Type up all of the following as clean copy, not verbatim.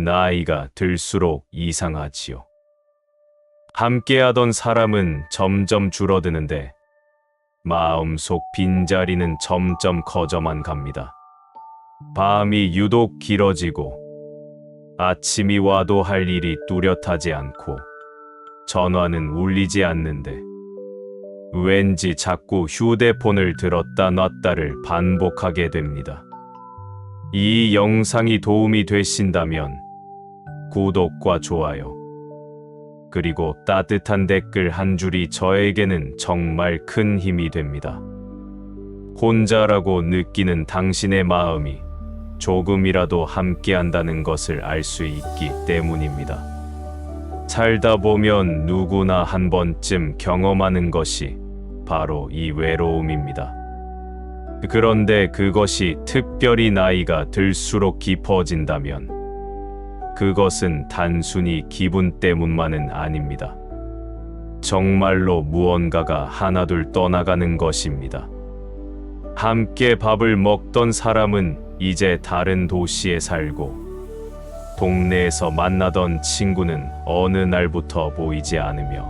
나이가 들수록 이상하지요. 함께하던 사람은 점점 줄어드는데 마음속 빈자리는 점점 커져만 갑니다. 밤이 유독 길어지고 아침이 와도 할 일이 뚜렷하지 않고 전화는 울리지 않는데 왠지 자꾸 휴대폰을 들었다 놨다를 반복하게 됩니다. 이 영상이 도움이 되신다면 구독과 좋아요 그리고 따뜻한 댓글 한 줄이 저에게는 정말 큰 힘이 됩니다. 혼자라고 느끼는 당신의 마음이 조금이라도 함께한다는 것을 알 수 있기 때문입니다. 살다 보면 누구나 한 번쯤 경험하는 것이 바로 이 외로움입니다. 그런데 그것이 특별히 나이가 들수록 깊어진다면 그것은 단순히 기분 때문만은 아닙니다. 정말로 무언가가 하나둘 떠나가는 것입니다. 함께 밥을 먹던 사람은 이제 다른 도시에 살고 동네에서 만나던 친구는 어느 날부터 보이지 않으며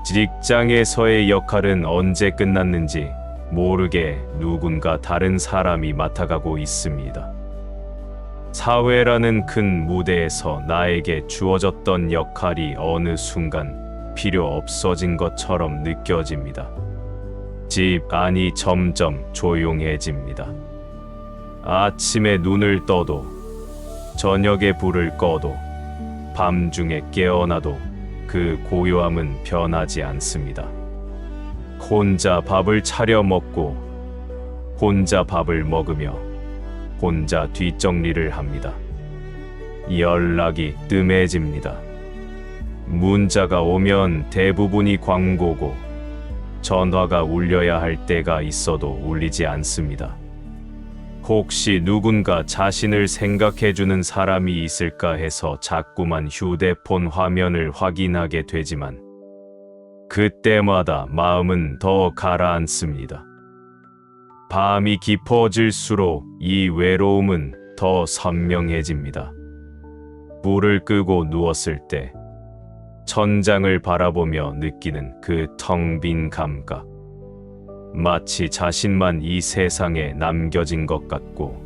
직장에서의 역할은 언제 끝났는지 모르게 누군가 다른 사람이 맡아가고 있습니다. 사회라는 큰 무대에서 나에게 주어졌던 역할이 어느 순간 필요 없어진 것처럼 느껴집니다. 집 안이 점점 조용해집니다. 아침에 눈을 떠도 저녁에 불을 꺼도 밤중에 깨어나도 그 고요함은 변하지 않습니다. 혼자 밥을 차려 먹고 혼자 밥을 먹으며 혼자 뒷정리를 합니다. 연락이 뜸해집니다. 문자가 오면 대부분이 광고고 전화가 울려야 할 때가 있어도 울리지 않습니다. 혹시 누군가 자신을 생각해주는 사람이 있을까 해서 자꾸만 휴대폰 화면을 확인하게 되지만 그때마다 마음은 더 가라앉습니다. 밤이 깊어질수록 이 외로움은 더 선명해집니다. 불을 끄고 누웠을 때 천장을 바라보며 느끼는 그 텅 빈 감각. 마치 자신만 이 세상에 남겨진 것 같고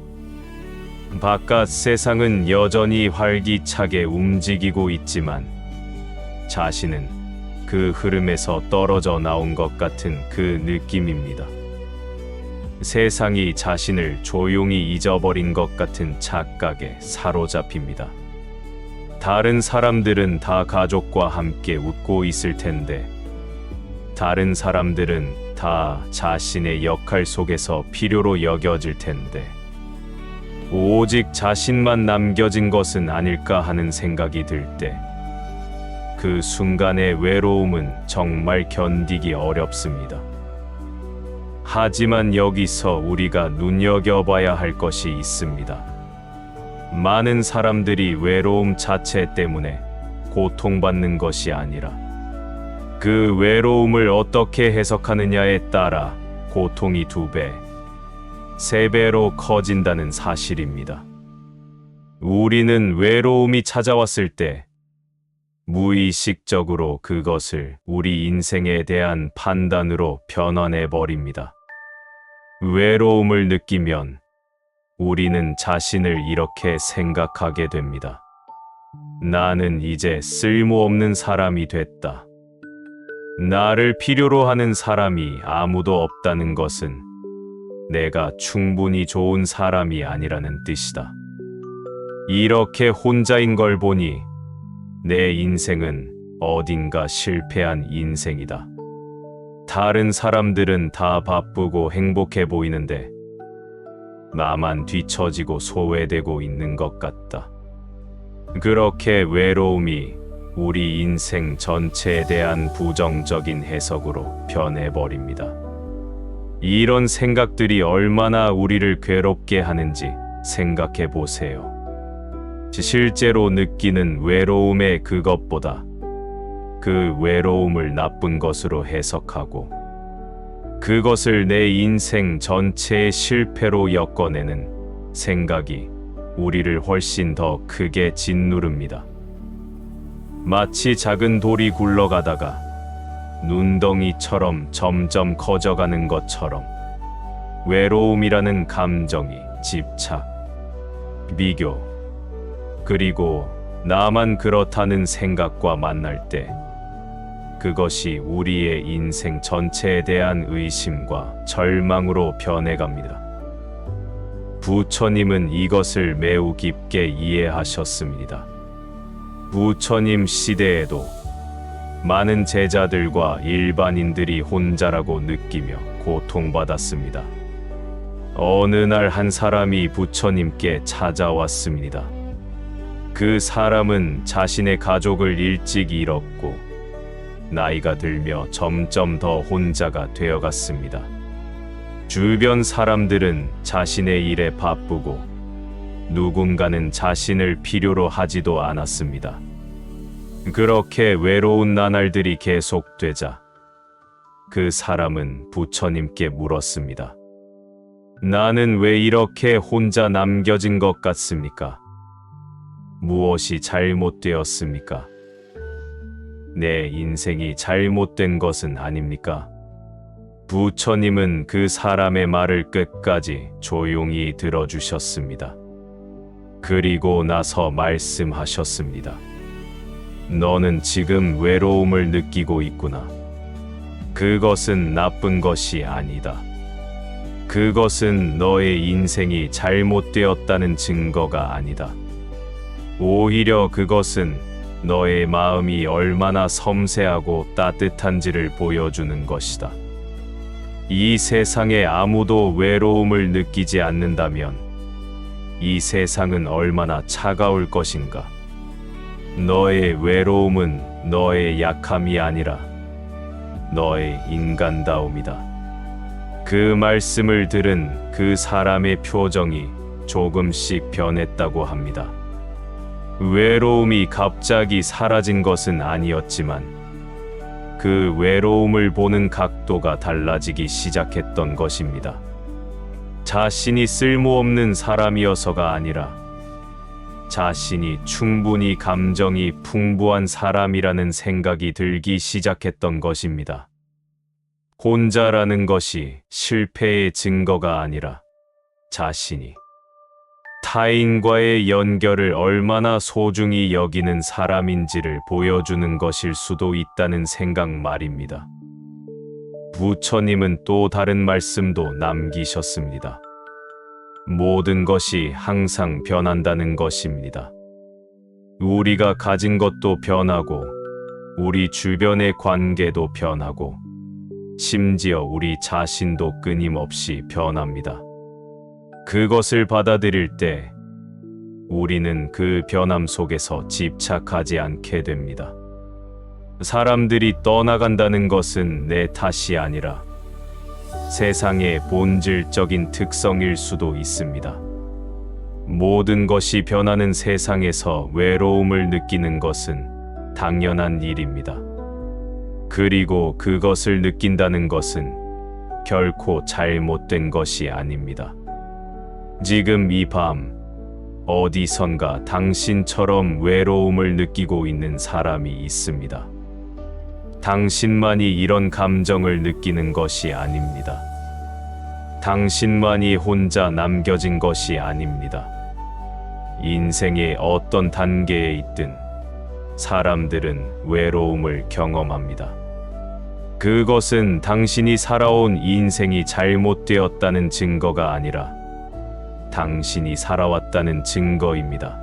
바깥 세상은 여전히 활기차게 움직이고 있지만 자신은 그 흐름에서 떨어져 나온 것 같은 그 느낌입니다. 세상이 자신을 조용히 잊어버린 것 같은 착각에 사로잡힙니다. 다른 사람들은 다 가족과 함께 웃고 있을 텐데 다른 사람들은 다 자신의 역할 속에서 필요로 여겨질 텐데 오직 자신만 남겨진 것은 아닐까 하는 생각이 들 때 그 순간의 외로움은 정말 견디기 어렵습니다. 하지만 여기서 우리가 눈여겨봐야 할 것이 있습니다. 많은 사람들이 외로움 자체 때문에 고통받는 것이 아니라 그 외로움을 어떻게 해석하느냐에 따라 고통이 2배, 3배로 커진다는 사실입니다. 우리는 외로움이 찾아왔을 때 무의식적으로 그것을 우리 인생에 대한 판단으로 변환해 버립니다. 외로움을 느끼면 우리는 자신을 이렇게 생각하게 됩니다. 나는 이제 쓸모없는 사람이 됐다. 나를 필요로 하는 사람이 아무도 없다는 것은 내가 충분히 좋은 사람이 아니라는 뜻이다. 이렇게 혼자인 걸 보니 내 인생은 어딘가 실패한 인생이다. 다른 사람들은 다 바쁘고 행복해 보이는데 나만 뒤처지고 소외되고 있는 것 같다. 그렇게 외로움이 우리 인생 전체에 대한 부정적인 해석으로 변해버립니다. 이런 생각들이 얼마나 우리를 괴롭게 하는지 생각해 보세요. 실제로 느끼는 외로움의 그것보다 그 외로움을 나쁜 것으로 해석하고 그것을 내 인생 전체의 실패로 엮어내는 생각이 우리를 훨씬 더 크게 짓누릅니다. 마치 작은 돌이 굴러가다가 눈덩이처럼 점점 커져가는 것처럼 외로움이라는 감정이 집착, 비교, 그리고 나만 그렇다는 생각과 만날 때 그것이 우리의 인생 전체에 대한 의심과 절망으로 변해갑니다. 부처님은 이것을 매우 깊게 이해하셨습니다. 부처님 시대에도 많은 제자들과 일반인들이 혼자라고 느끼며 고통받았습니다. 어느 날 한 사람이 부처님께 찾아왔습니다. 그 사람은 자신의 가족을 일찍 잃었고 나이가 들며 점점 더 혼자가 되어갔습니다. 주변 사람들은 자신의 일에 바쁘고 누군가는 자신을 필요로 하지도 않았습니다. 그렇게 외로운 나날들이 계속되자 그 사람은 부처님께 물었습니다. 나는 왜 이렇게 혼자 남겨진 것 같습니까? 무엇이 잘못되었습니까? 내 인생이 잘못된 것은 아닙니까? 부처님은 그 사람의 말을 끝까지 조용히 들어주셨습니다. 그리고 나서 말씀하셨습니다. 너는 지금 외로움을 느끼고 있구나. 그것은 나쁜 것이 아니다. 그것은 너의 인생이 잘못되었다는 증거가 아니다. 오히려 그것은 너의 마음이 얼마나 섬세하고 따뜻한지를 보여주는 것이다. 이 세상에 아무도 외로움을 느끼지 않는다면 이 세상은 얼마나 차가울 것인가. 너의 외로움은 너의 약함이 아니라 너의 인간다움이다. 그 말씀을 들은 그 사람의 표정이 조금씩 변했다고 합니다. 외로움이 갑자기 사라진 것은 아니었지만 그 외로움을 보는 각도가 달라지기 시작했던 것입니다. 자신이 쓸모없는 사람이어서가 아니라 자신이 충분히 감정이 풍부한 사람이라는 생각이 들기 시작했던 것입니다. 혼자라는 것이 실패의 증거가 아니라 자신이 타인과의 연결을 얼마나 소중히 여기는 사람인지를 보여주는 것일 수도 있다는 생각 말입니다. 부처님은 또 다른 말씀도 남기셨습니다. 모든 것이 항상 변한다는 것입니다. 우리가 가진 것도 변하고 우리 주변의 관계도 변하고 심지어 우리 자신도 끊임없이 변합니다. 그것을 받아들일 때 우리는 그 변함 속에서 집착하지 않게 됩니다. 사람들이 떠나간다는 것은 내 탓이 아니라 세상의 본질적인 특성일 수도 있습니다. 모든 것이 변하는 세상에서 외로움을 느끼는 것은 당연한 일입니다. 그리고 그것을 느낀다는 것은 결코 잘못된 것이 아닙니다. 지금 이 밤 어디선가 당신처럼 외로움을 느끼고 있는 사람이 있습니다. 당신만이 이런 감정을 느끼는 것이 아닙니다. 당신만이 혼자 남겨진 것이 아닙니다. 인생의 어떤 단계에 있든 사람들은 외로움을 경험합니다. 그것은 당신이 살아온 인생이 잘못되었다는 증거가 아니라 당신이 살아왔다는 증거입니다.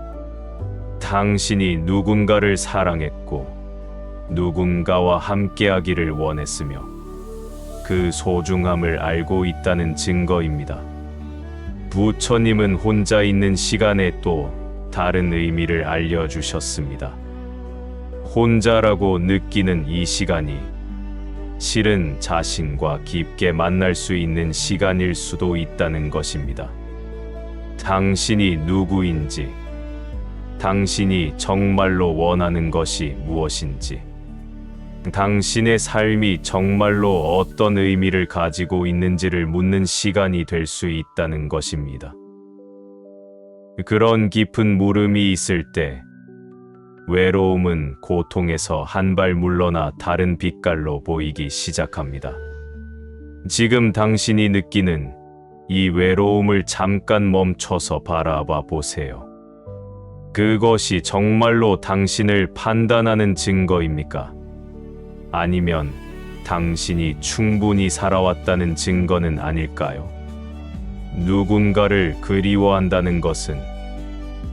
당신이 누군가를 사랑했고 누군가와 함께하기를 원했으며 그 소중함을 알고 있다는 증거입니다. 부처님은 혼자 있는 시간에 또 다른 의미를 알려주셨습니다. 혼자라고 느끼는 이 시간이 실은 자신과 깊게 만날 수 있는 시간일 수도 있다는 것입니다. 당신이 누구인지, 당신이 정말로 원하는 것이 무엇인지, 당신의 삶이 정말로 어떤 의미를 가지고 있는지를 묻는 시간이 될 수 있다는 것입니다. 그런 깊은 물음이 있을 때 외로움은 고통에서 한 발 물러나 다른 빛깔로 보이기 시작합니다. 지금 당신이 느끼는 이 외로움을 잠깐 멈춰서 바라봐 보세요. 그것이 정말로 당신을 판단하는 증거입니까? 아니면 당신이 충분히 살아왔다는 증거는 아닐까요? 누군가를 그리워한다는 것은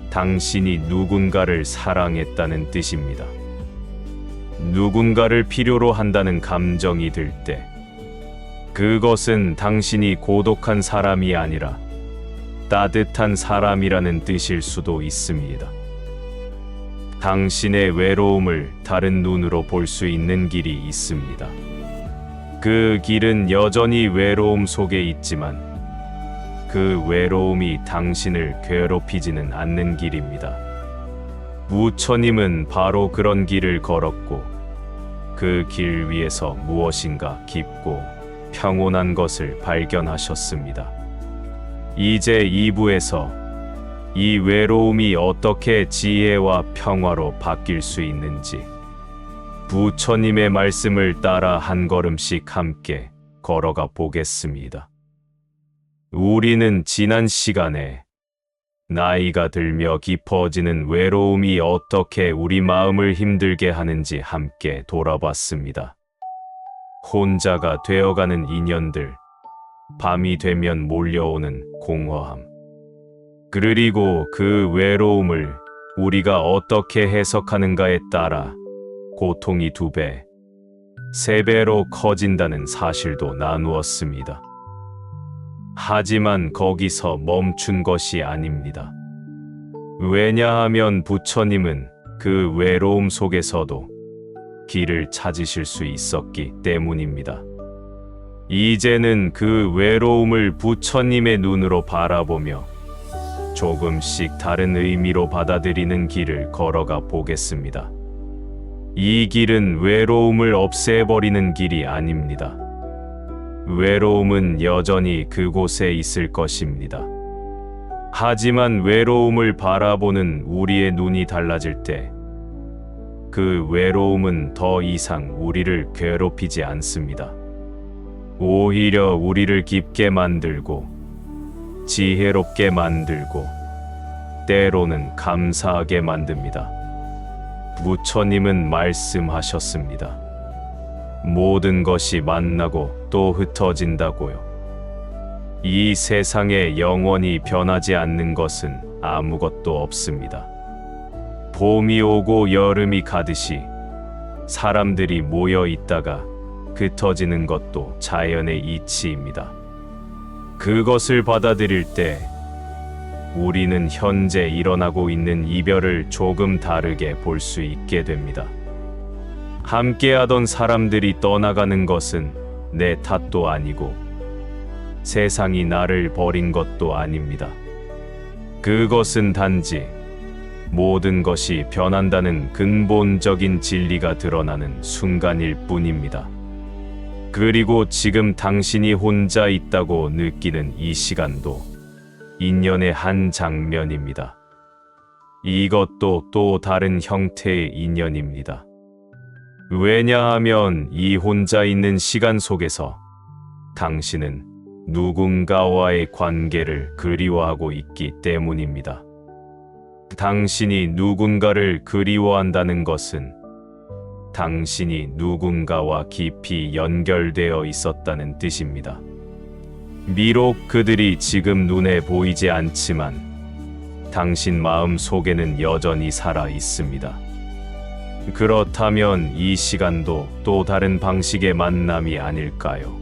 당신이 누군가를 사랑했다는 뜻입니다. 누군가를 필요로 한다는 감정이 들 때, 그것은 당신이 고독한 사람이 아니라 따뜻한 사람이라는 뜻일 수도 있습니다. 당신의 외로움을 다른 눈으로 볼 수 있는 길이 있습니다. 그 길은 여전히 외로움 속에 있지만 그 외로움이 당신을 괴롭히지는 않는 길입니다. 부처님은 바로 그런 길을 걸었고 그 길 위에서 무엇인가 깊고 평온한 것을 발견하셨습니다. 이제 2부에서 이 외로움이 어떻게 지혜와 평화로 바뀔 수 있는지 부처님의 말씀을 따라 한 걸음씩 함께 걸어가 보겠습니다. 우리는 지난 시간에 나이가 들며 깊어지는 외로움이 어떻게 우리 마음을 힘들게 하는지 함께 돌아봤습니다. 혼자가 되어가는 인연들, 밤이 되면 몰려오는 공허함, 그리고 그 외로움을 우리가 어떻게 해석하는가에 따라 고통이 2배, 3배로 커진다는 사실도 나누었습니다. 하지만 거기서 멈춘 것이 아닙니다. 왜냐하면 부처님은 그 외로움 속에서도 길을 찾으실 수 있었기 때문입니다. 이제는 그 외로움을 부처님의 눈으로 바라보며 조금씩 다른 의미로 받아들이는 길을 걸어가 보겠습니다. 이 길은 외로움을 없애버리는 길이 아닙니다. 외로움은 여전히 그곳에 있을 것입니다. 하지만 외로움을 바라보는 우리의 눈이 달라질 때 그 외로움은 더 이상 우리를 괴롭히지 않습니다. 오히려 우리를 깊게 만들고 지혜롭게 만들고 때로는 감사하게 만듭니다. 부처님은 말씀하셨습니다. 모든 것이 만나고 또 흩어진다고요. 이 세상에 영원히 변하지 않는 것은 아무것도 없습니다. 봄이 오고 여름이 가듯이 사람들이 모여 있다가 흩어지는 것도 자연의 이치입니다. 그것을 받아들일 때 우리는 현재 일어나고 있는 이별을 조금 다르게 볼 수 있게 됩니다. 함께하던 사람들이 떠나가는 것은 내 탓도 아니고 세상이 나를 버린 것도 아닙니다. 그것은 단지 모든 것이 변한다는 근본적인 진리가 드러나는 순간일 뿐입니다. 그리고 지금 당신이 혼자 있다고 느끼는 이 시간도 인연의 한 장면입니다. 이것도 또 다른 형태의 인연입니다. 왜냐하면 이 혼자 있는 시간 속에서 당신은 누군가와의 관계를 그리워하고 있기 때문입니다. 당신이 누군가를 그리워한다는 것은 당신이 누군가와 깊이 연결되어 있었다는 뜻입니다. 비록 그들이 지금 눈에 보이지 않지만 당신 마음 속에는 여전히 살아 있습니다. 그렇다면 이 시간도 또 다른 방식의 만남이 아닐까요?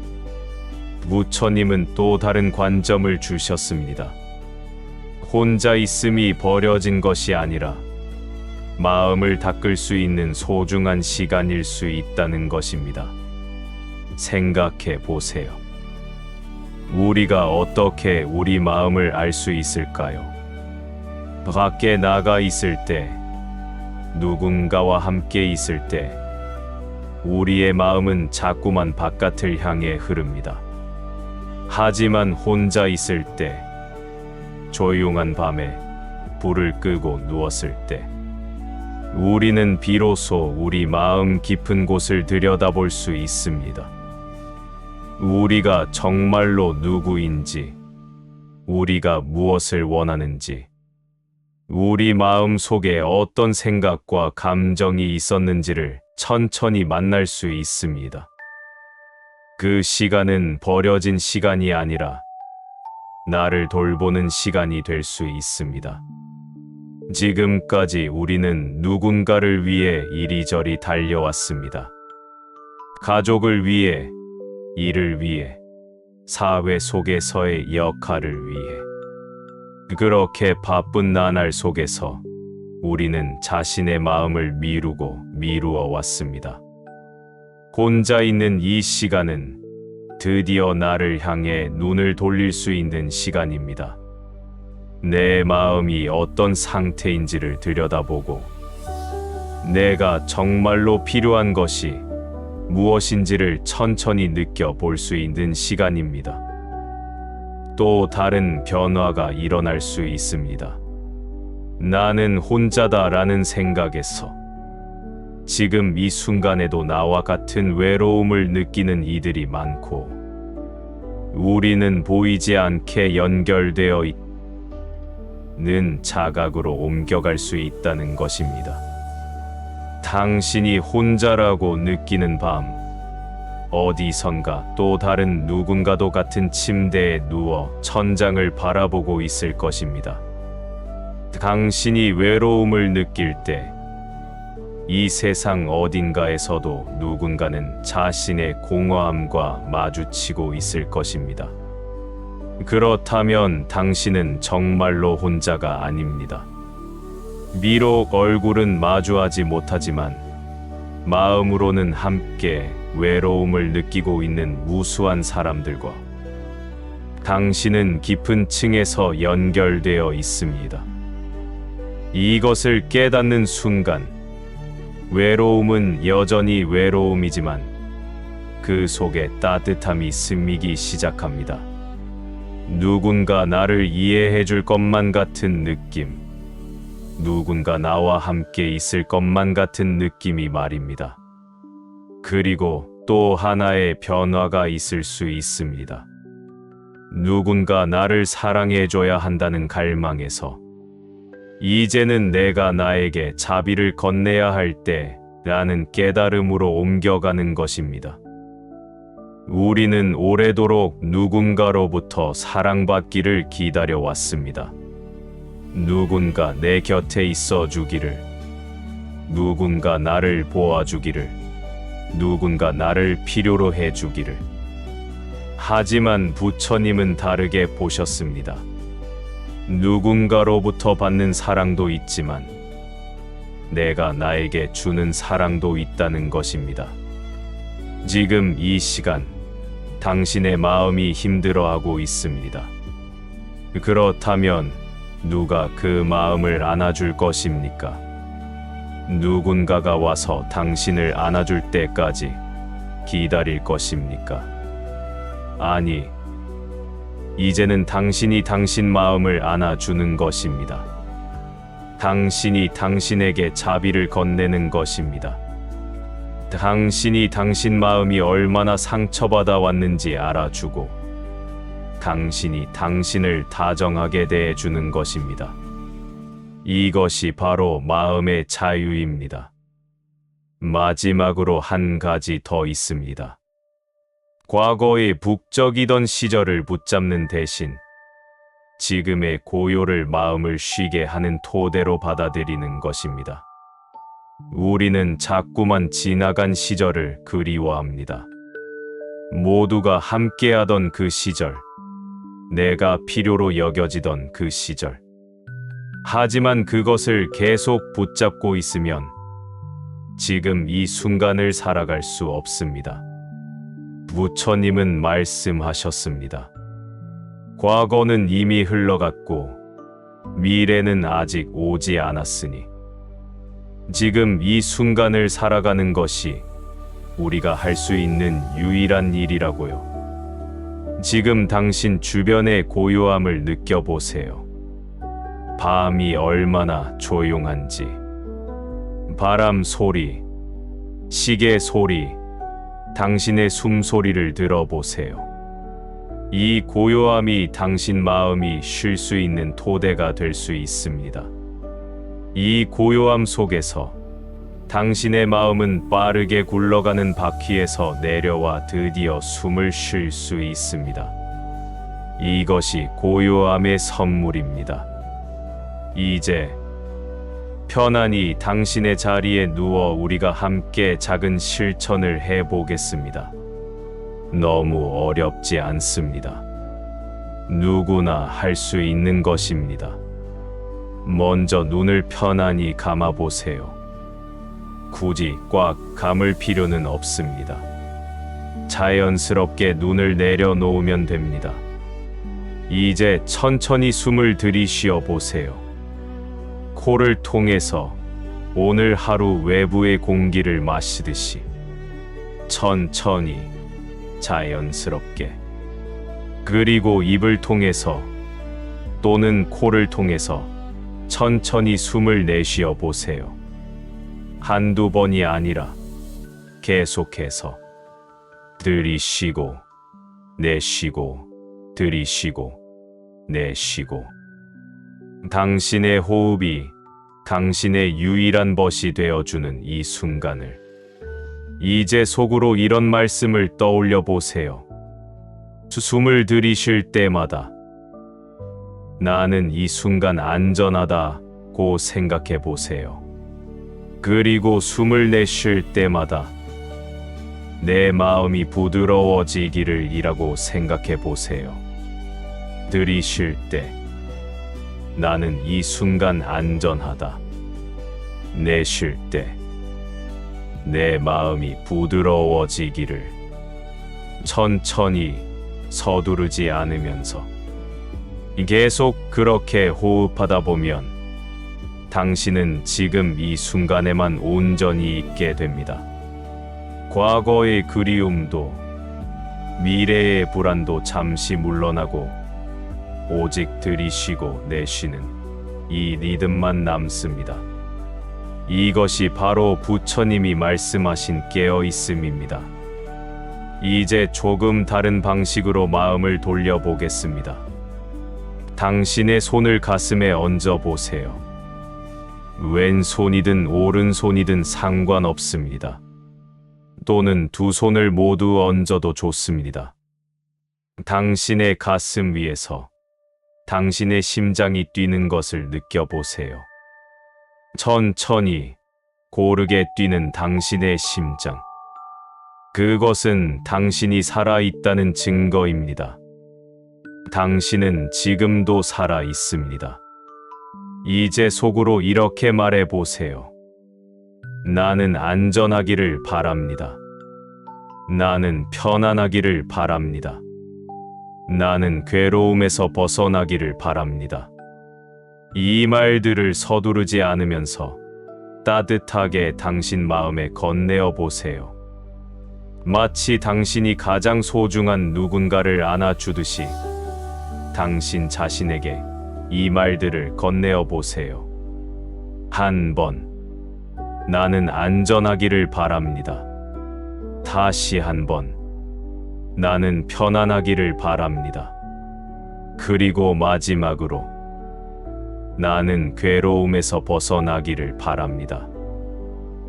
부처님은 또 다른 관점을 주셨습니다. 혼자 있음이 버려진 것이 아니라 마음을 닦을 수 있는 소중한 시간일 수 있다는 것입니다. 생각해 보세요. 우리가 어떻게 우리 마음을 알 수 있을까요? 밖에 나가 있을 때, 누군가와 함께 있을 때, 우리의 마음은 자꾸만 바깥을 향해 흐릅니다. 하지만 혼자 있을 때, 조용한 밤에 불을 끄고 누웠을 때 우리는 비로소 우리 마음 깊은 곳을 들여다볼 수 있습니다. 우리가 정말로 누구인지, 우리가 무엇을 원하는지, 우리 마음 속에 어떤 생각과 감정이 있었는지를 천천히 만날 수 있습니다. 그 시간은 버려진 시간이 아니라 나를 돌보는 시간이 될 수 있습니다. 지금까지 우리는 누군가를 위해 이리저리 달려왔습니다. 가족을 위해, 일을 위해, 사회 속에서의 역할을 위해. 그렇게 바쁜 나날 속에서 우리는 자신의 마음을 미루어 왔습니다. 혼자 있는 이 시간은 드디어 나를 향해 눈을 돌릴 수 있는 시간입니다. 내 마음이 어떤 상태인지를 들여다보고 내가 정말로 필요한 것이 무엇인지를 천천히 느껴볼 수 있는 시간입니다. 또 다른 변화가 일어날 수 있습니다. 나는 혼자다라는 생각에서 지금 이 순간에도 나와 같은 외로움을 느끼는 이들이 많고 우리는 보이지 않게 연결되어 있는 자각으로 옮겨갈 수 있다는 것입니다. 당신이 혼자라고 느끼는 밤, 어디선가 또 다른 누군가도 같은 침대에 누워 천장을 바라보고 있을 것입니다. 당신이 외로움을 느낄 때 이 세상 어딘가에서도 누군가는 자신의 공허함과 마주치고 있을 것입니다. 그렇다면 당신은 정말로 혼자가 아닙니다. 비록 얼굴은 마주하지 못하지만 마음으로는 함께 외로움을 느끼고 있는 무수한 사람들과 당신은 깊은 층에서 연결되어 있습니다. 이것을 깨닫는 순간 외로움은 여전히 외로움이지만 그 속에 따뜻함이 스미기 시작합니다. 누군가 나를 이해해 줄 것만 같은 느낌, 누군가 나와 함께 있을 것만 같은 느낌이 말입니다. 그리고 또 하나의 변화가 있을 수 있습니다. 누군가 나를 사랑해 줘야 한다는 갈망에서 이제는 내가 나에게 자비를 건네야 할 때라는 깨달음으로 옮겨가는 것입니다. 우리는 오래도록 누군가로부터 사랑받기를 기다려왔습니다. 누군가 내 곁에 있어 주기를, 누군가 나를 보아주기를, 누군가 나를 필요로 해주기를. 하지만 부처님은 다르게 보셨습니다. 누군가로부터 받는 사랑도 있지만 내가 나에게 주는 사랑도 있다는 것입니다. 지금 이 시간 당신의 마음이 힘들어하고 있습니다. 그렇다면 누가 그 마음을 안아줄 것입니까? 누군가가 와서 당신을 안아줄 때까지 기다릴 것입니까? 아니, 이제는 당신이 당신 마음을 안아주는 것입니다. 당신이 당신에게 자비를 건네는 것입니다. 당신이 당신 마음이 얼마나 상처받아 왔는지 알아주고 당신이 당신을 다정하게 대해주는 것입니다. 이것이 바로 마음의 자유입니다. 마지막으로 한 가지 더 있습니다. 과거의 북적이던 시절을 붙잡는 대신 지금의 고요를 마음을 쉬게 하는 토대로 받아들이는 것입니다. 우리는 자꾸만 지나간 시절을 그리워합니다. 모두가 함께하던 그 시절, 내가 필요로 여겨지던 그 시절. 하지만 그것을 계속 붙잡고 있으면 지금 이 순간을 살아갈 수 없습니다. 부처님은 말씀하셨습니다. 과거는 이미 흘러갔고 미래는 아직 오지 않았으니 지금 이 순간을 살아가는 것이 우리가 할 수 있는 유일한 일이라고요. 지금 당신 주변의 고요함을 느껴보세요. 밤이 얼마나 조용한지, 바람 소리, 시계 소리, 당신의 숨소리를 들어보세요. 이 고요함이 당신 마음이 쉴 수 있는 토대가 될 수 있습니다. 이 고요함 속에서 당신의 마음은 빠르게 굴러가는 바퀴에서 내려와 드디어 숨을 쉴 수 있습니다. 이것이 고요함의 선물입니다. 이제 편안히 당신의 자리에 누워 우리가 함께 작은 실천을 해보겠습니다. 너무 어렵지 않습니다. 누구나 할 수 있는 것입니다. 먼저 눈을 편안히 감아보세요. 굳이 꽉 감을 필요는 없습니다. 자연스럽게 눈을 내려놓으면 됩니다. 이제 천천히 숨을 들이쉬어 보세요. 코를 통해서 오늘 하루 외부의 공기를 마시듯이 천천히 자연스럽게, 그리고 입을 통해서 또는 코를 통해서 천천히 숨을 내쉬어 보세요. 한두 번이 아니라 계속해서 들이쉬고 내쉬고 들이쉬고 내쉬고, 당신의 호흡이 당신의 유일한 벗이 되어주는 이 순간을 이제 속으로 이런 말씀을 떠올려 보세요. 숨을 들이쉴 때마다 나는 이 순간 안전하다고 생각해 보세요. 그리고 숨을 내쉴 때마다 내 마음이 부드러워지기를 이라고 생각해 보세요. 들이쉴 때 나는 이 순간 안전하다. 내쉴 때 내 마음이 부드러워지기를. 천천히 서두르지 않으면서 계속 그렇게 호흡하다 보면 당신은 지금 이 순간에만 온전히 있게 됩니다. 과거의 그리움도 미래의 불안도 잠시 물러나고 오직 들이쉬고 내쉬는 이 리듬만 남습니다. 이것이 바로 부처님이 말씀하신 깨어있음입니다. 이제 조금 다른 방식으로 마음을 돌려보겠습니다. 당신의 손을 가슴에 얹어 보세요. 왼손이든 오른손이든 상관없습니다. 또는 두 손을 모두 얹어도 좋습니다. 당신의 가슴 위에서 당신의 심장이 뛰는 것을 느껴보세요. 천천히 고르게 뛰는 당신의 심장. 그것은 당신이 살아있다는 증거입니다. 당신은 지금도 살아 있습니다. 이제 속으로 이렇게 말해 보세요. 나는 안전하기를 바랍니다. 나는 편안하기를 바랍니다. 나는 괴로움에서 벗어나기를 바랍니다. 이 말들을 서두르지 않으면서 따뜻하게 당신 마음에 건네어 보세요. 마치 당신이 가장 소중한 누군가를 안아주듯이 당신 자신에게 이 말들을 건네어 보세요. 한 번, 나는 안전하기를 바랍니다. 다시 한 번, 나는 편안하기를 바랍니다. 그리고 마지막으로 나는 괴로움에서 벗어나기를 바랍니다.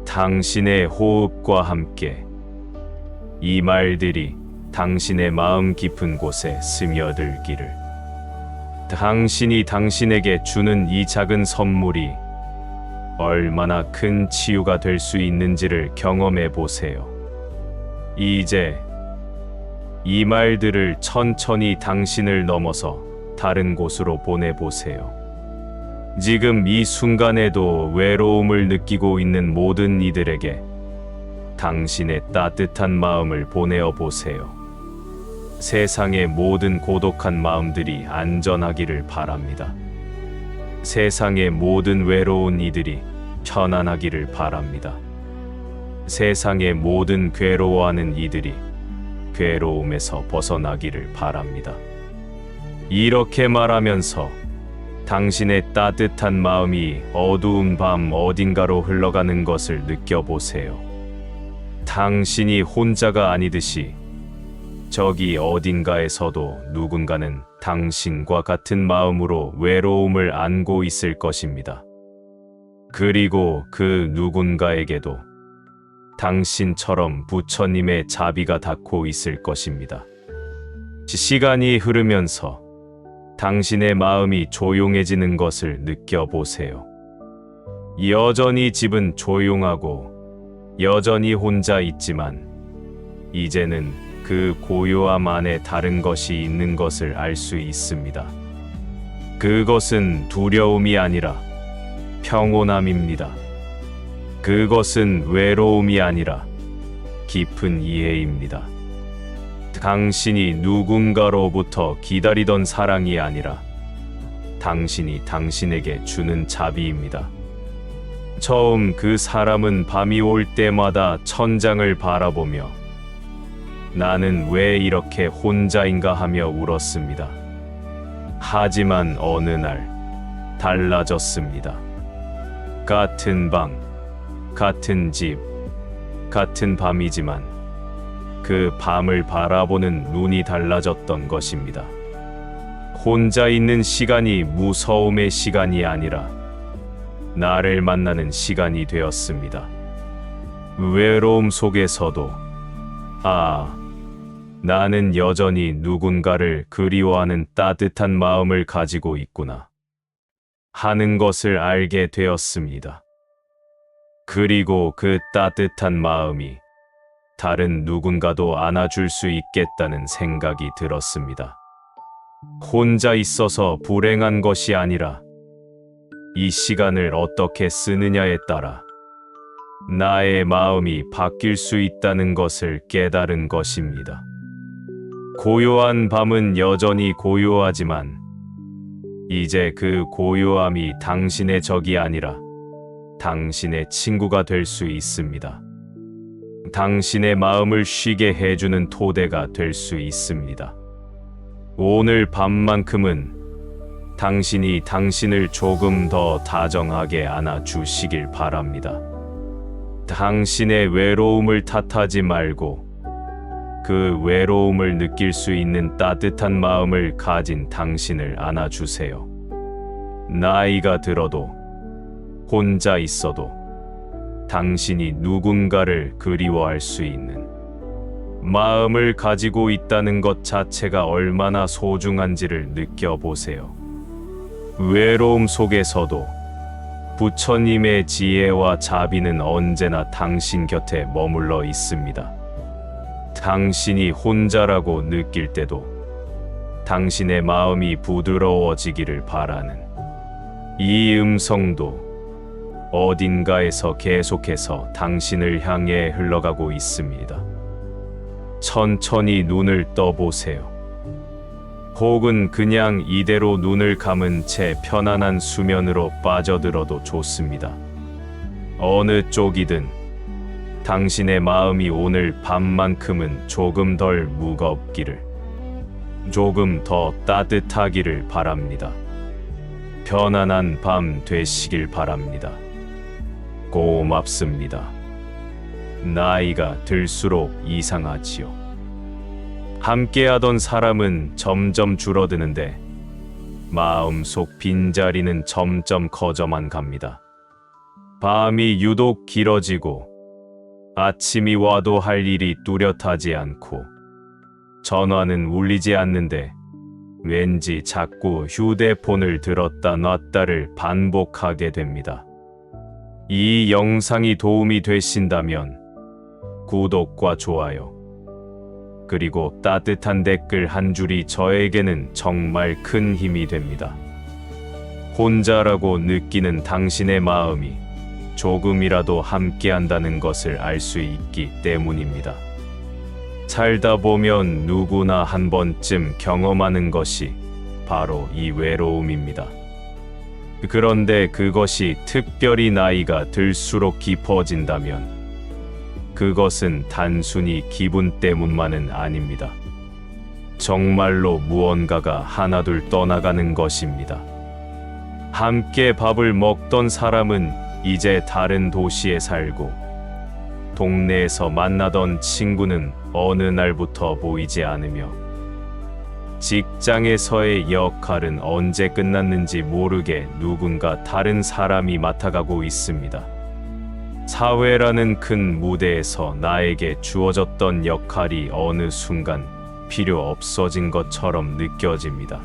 당신의 호흡과 함께 이 말들이 당신의 마음 깊은 곳에 스며들기를. 당신이 당신에게 주는 이 작은 선물이 얼마나 큰 치유가 될 수 있는지를 경험해 보세요. 이제 이 말들을 천천히 당신을 넘어서 다른 곳으로 보내보세요. 지금 이 순간에도 외로움을 느끼고 있는 모든 이들에게 당신의 따뜻한 마음을 보내어 보세요. 세상의 모든 고독한 마음들이 안전하기를 바랍니다. 세상의 모든 외로운 이들이 편안하기를 바랍니다. 세상의 모든 괴로워하는 이들이 괴로움에서 벗어나기를 바랍니다. 이렇게 말하면서 당신의 따뜻한 마음이 어두운 밤 어딘가로 흘러가는 것을 느껴보세요. 당신이 혼자가 아니듯이 저기 어딘가에서도 누군가는 당신과 같은 마음으로 외로움을 안고 있을 것입니다. 그리고 그 누군가에게도 당신처럼 부처님의 자비가 닿고 있을 것입니다. 시간이 흐르면서 당신의 마음이 조용해지는 것을 느껴보세요. 여전히 집은 조용하고 여전히 혼자 있지만 이제는 그 고요함 안에 다른 것이 있는 것을 알 수 있습니다. 그것은 두려움이 아니라 평온함입니다. 그것은 외로움이 아니라 깊은 이해입니다. 당신이 누군가로부터 기다리던 사랑이 아니라 당신이 당신에게 주는 자비입니다. 처음 그 사람은 밤이 올 때마다 천장을 바라보며 나는 왜 이렇게 혼자인가 하며 울었습니다. 하지만 어느 날 달라졌습니다. 같은 방, 같은 집, 같은 밤이지만 그 밤을 바라보는 눈이 달라졌던 것입니다. 혼자 있는 시간이 무서움의 시간이 아니라 나를 만나는 시간이 되었습니다. 외로움 속에서도 나는 여전히 누군가를 그리워하는 따뜻한 마음을 가지고 있구나 하는 것을 알게 되었습니다. 그리고 그 따뜻한 마음이 다른 누군가도 안아줄 수 있겠다는 생각이 들었습니다. 혼자 있어서 불행한 것이 아니라 이 시간을 어떻게 쓰느냐에 따라 나의 마음이 바뀔 수 있다는 것을 깨달은 것입니다. 고요한 밤은 여전히 고요하지만 이제 그 고요함이 당신의 적이 아니라 당신의 친구가 될 수 있습니다. 당신의 마음을 쉬게 해주는 토대가 될 수 있습니다. 오늘 밤만큼은 당신이 당신을 조금 더 다정하게 안아주시길 바랍니다. 당신의 외로움을 탓하지 말고 그 외로움을 느낄 수 있는 따뜻한 마음을 가진 당신을 안아주세요. 나이가 들어도 혼자 있어도 당신이 누군가를 그리워할 수 있는 마음을 가지고 있다는 것 자체가 얼마나 소중한지를 느껴보세요. 외로움 속에서도 부처님의 지혜와 자비는 언제나 당신 곁에 머물러 있습니다. 당신이 혼자라고 느낄 때도 당신의 마음이 부드러워지기를 바라는 이 음성도 어딘가에서 계속해서 당신을 향해 흘러가고 있습니다. 천천히 눈을 떠보세요. 혹은 그냥 이대로 눈을 감은 채 편안한 수면으로 빠져들어도 좋습니다. 어느 쪽이든 당신의 마음이 오늘 밤만큼은 조금 덜 무겁기를, 조금 더 따뜻하기를 바랍니다. 편안한 밤 되시길 바랍니다. 고맙습니다. 나이가 들수록 이상하지요. 함께하던 사람은 점점 줄어드는데 마음속 빈자리는 점점 커져만 갑니다. 밤이 유독 길어지고 아침이 와도 할 일이 뚜렷하지 않고 전화는 울리지 않는데 왠지 자꾸 휴대폰을 들었다 놨다를 반복하게 됩니다. 이 영상이 도움이 되신다면 구독과 좋아요, 그리고 따뜻한 댓글 한 줄이 저에게는 정말 큰 힘이 됩니다. 혼자라고 느끼는 당신의 마음이 조금이라도 함께한다는 것을 알 수 있기 때문입니다. 살다 보면 누구나 한 번쯤 경험하는 것이 바로 이 외로움입니다. 그런데 그것이 특별히 나이가 들수록 깊어진다면 그것은 단순히 기분 때문만은 아닙니다. 정말로 무언가가 하나둘 떠나가는 것입니다. 함께 밥을 먹던 사람은 이제 다른 도시에 살고, 동네에서 만나던 친구는 어느 날부터 보이지 않으며, 직장에서의 역할은 언제 끝났는지 모르게 누군가 다른 사람이 맡아가고 있습니다. 사회라는 큰 무대에서 나에게 주어졌던 역할이 어느 순간 필요 없어진 것처럼 느껴집니다.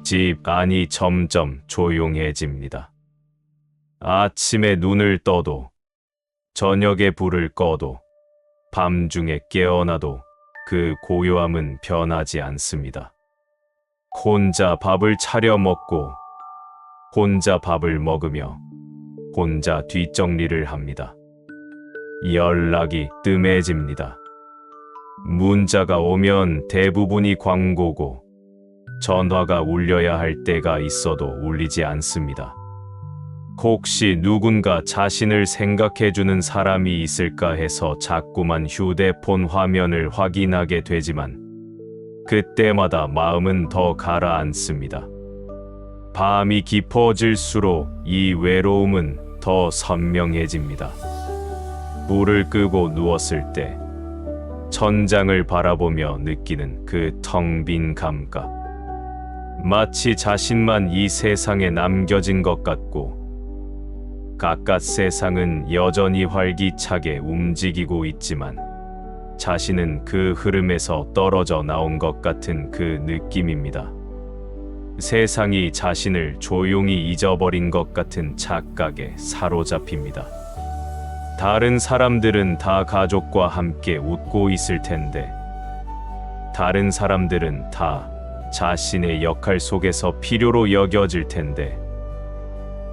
집 안이 점점 조용해집니다. 아침에 눈을 떠도, 저녁에 불을 꺼도, 밤중에 깨어나도 그 고요함은 변하지 않습니다. 혼자 밥을 차려 먹고, 혼자 밥을 먹으며, 혼자 뒷정리를 합니다. 연락이 뜸해집니다. 문자가 오면 대부분이 광고고, 전화가 울려야 할 때가 있어도 울리지 않습니다. 혹시 누군가 자신을 생각해주는 사람이 있을까 해서 자꾸만 휴대폰 화면을 확인하게 되지만, 그때마다 마음은 더 가라앉습니다. 밤이 깊어질수록 이 외로움은 더 선명해집니다. 불을 끄고 누웠을 때 천장을 바라보며 느끼는 그 텅 빈 감각. 마치 자신만 이 세상에 남겨진 것 같고, 바깥 세상은 여전히 활기차게 움직이고 있지만 자신은 그 흐름에서 떨어져 나온 것 같은 그 느낌입니다. 세상이 자신을 조용히 잊어버린 것 같은 착각에 사로잡힙니다. 다른 사람들은 다 가족과 함께 웃고 있을 텐데, 다른 사람들은 다 자신의 역할 속에서 필요로 여겨질 텐데,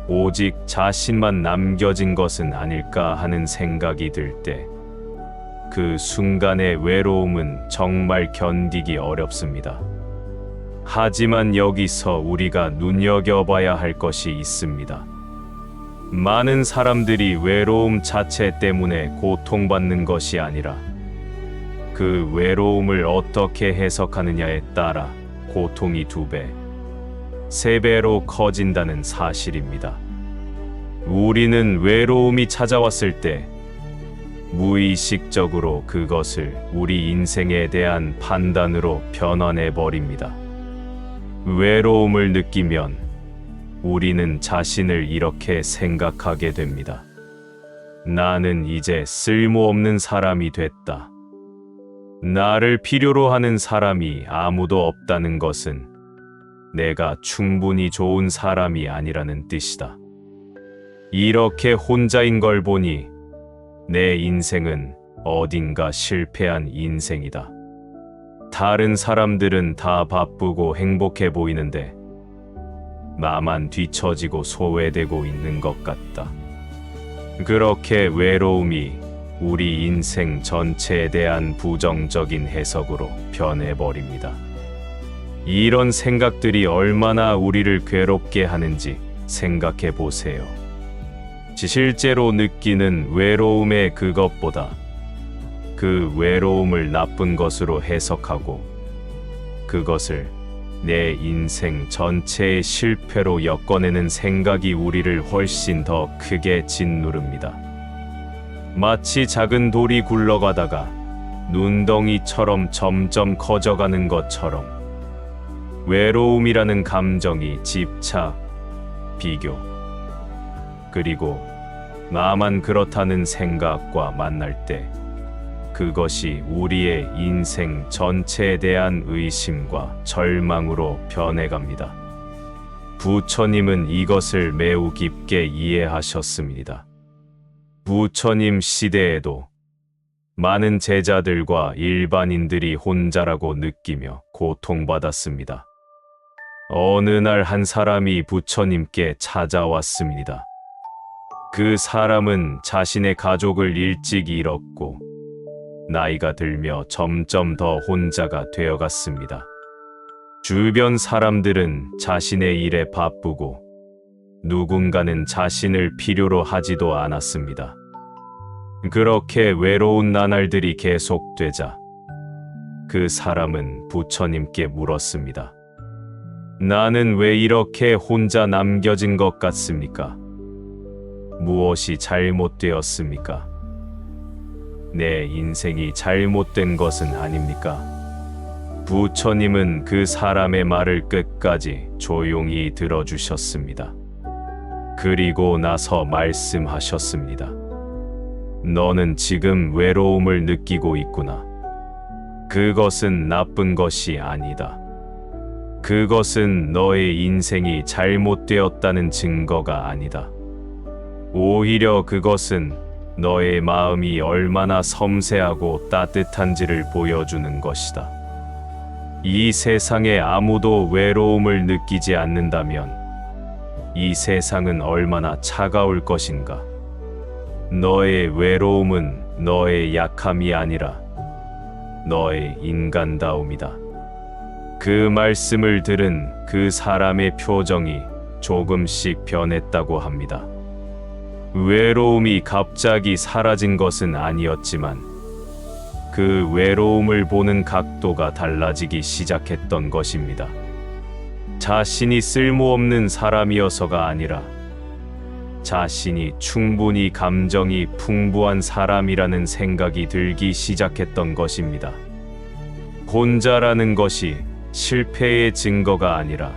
오직 자신만 남겨진 것은 아닐까 하는 생각이 들 때, 그 순간의 외로움은 정말 견디기 어렵습니다. 하지만 여기서 우리가 눈여겨봐야 할 것이 있습니다. 많은 사람들이 외로움 자체 때문에 고통받는 것이 아니라, 그 외로움을 어떻게 해석하느냐에 따라 고통이 2배, 3배로 커진다는 사실입니다. 우리는 외로움이 찾아왔을 때 무의식적으로 그것을 우리 인생에 대한 판단으로 변환해 버립니다. 외로움을 느끼면 우리는 자신을 이렇게 생각하게 됩니다. 나는 이제 쓸모없는 사람이 됐다. 나를 필요로 하는 사람이 아무도 없다는 것은 내가 충분히 좋은 사람이 아니라는 뜻이다. 이렇게 혼자인 걸 보니 내 인생은 어딘가 실패한 인생이다. 다른 사람들은 다 바쁘고 행복해 보이는데 나만 뒤처지고 소외되고 있는 것 같다. 그렇게 외로움이 우리 인생 전체에 대한 부정적인 해석으로 변해버립니다. 이런 생각들이 얼마나 우리를 괴롭게 하는지 생각해 보세요. 실제로 느끼는 외로움의 그것보다 그 외로움을 나쁜 것으로 해석하고 그것을 내 인생 전체의 실패로 엮어내는 생각이 우리를 훨씬 더 크게 짓누릅니다. 마치 작은 돌이 굴러가다가 눈덩이처럼 점점 커져가는 것처럼 외로움이라는 감정이 집착, 비교, 그리고 나만 그렇다는 생각과 만날 때 그것이 우리의 인생 전체에 대한 의심과 절망으로 변해갑니다. 부처님은 이것을 매우 깊게 이해하셨습니다. 부처님 시대에도 많은 제자들과 일반인들이 혼자라고 느끼며 고통받았습니다. 어느 날 한 사람이 부처님께 찾아왔습니다. 그 사람은 자신의 가족을 일찍 잃었고 나이가 들며 점점 더 혼자가 되어갔습니다. 주변 사람들은 자신의 일에 바쁘고 누군가는 자신을 필요로 하지도 않았습니다. 그렇게 외로운 나날들이 계속되자 그 사람은 부처님께 물었습니다. 나는 왜 이렇게 혼자 남겨진 것 같습니까? 무엇이 잘못되었습니까? 내 인생이 잘못된 것은 아닙니까? 부처님은 그 사람의 말을 끝까지 조용히 들어주셨습니다. 그리고 나서 말씀하셨습니다. 너는 지금 외로움을 느끼고 있구나. 그것은 나쁜 것이 아니다. 그것은 너의 인생이 잘못되었다는 증거가 아니다. 오히려 그것은 너의 마음이 얼마나 섬세하고 따뜻한지를 보여주는 것이다. 이 세상에 아무도 외로움을 느끼지 않는다면 이 세상은 얼마나 차가울 것인가. 너의 외로움은 너의 약함이 아니라 너의 인간다움이다. 그 말씀을 들은 그 사람의 표정이 조금씩 변했다고 합니다. 외로움이 갑자기 사라진 것은 아니었지만 그 외로움을 보는 각도가 달라지기 시작했던 것입니다. 자신이 쓸모없는 사람이어서가 아니라 자신이 충분히 감정이 풍부한 사람이라는 생각이 들기 시작했던 것입니다. 혼자라는 것이 실패의 증거가 아니라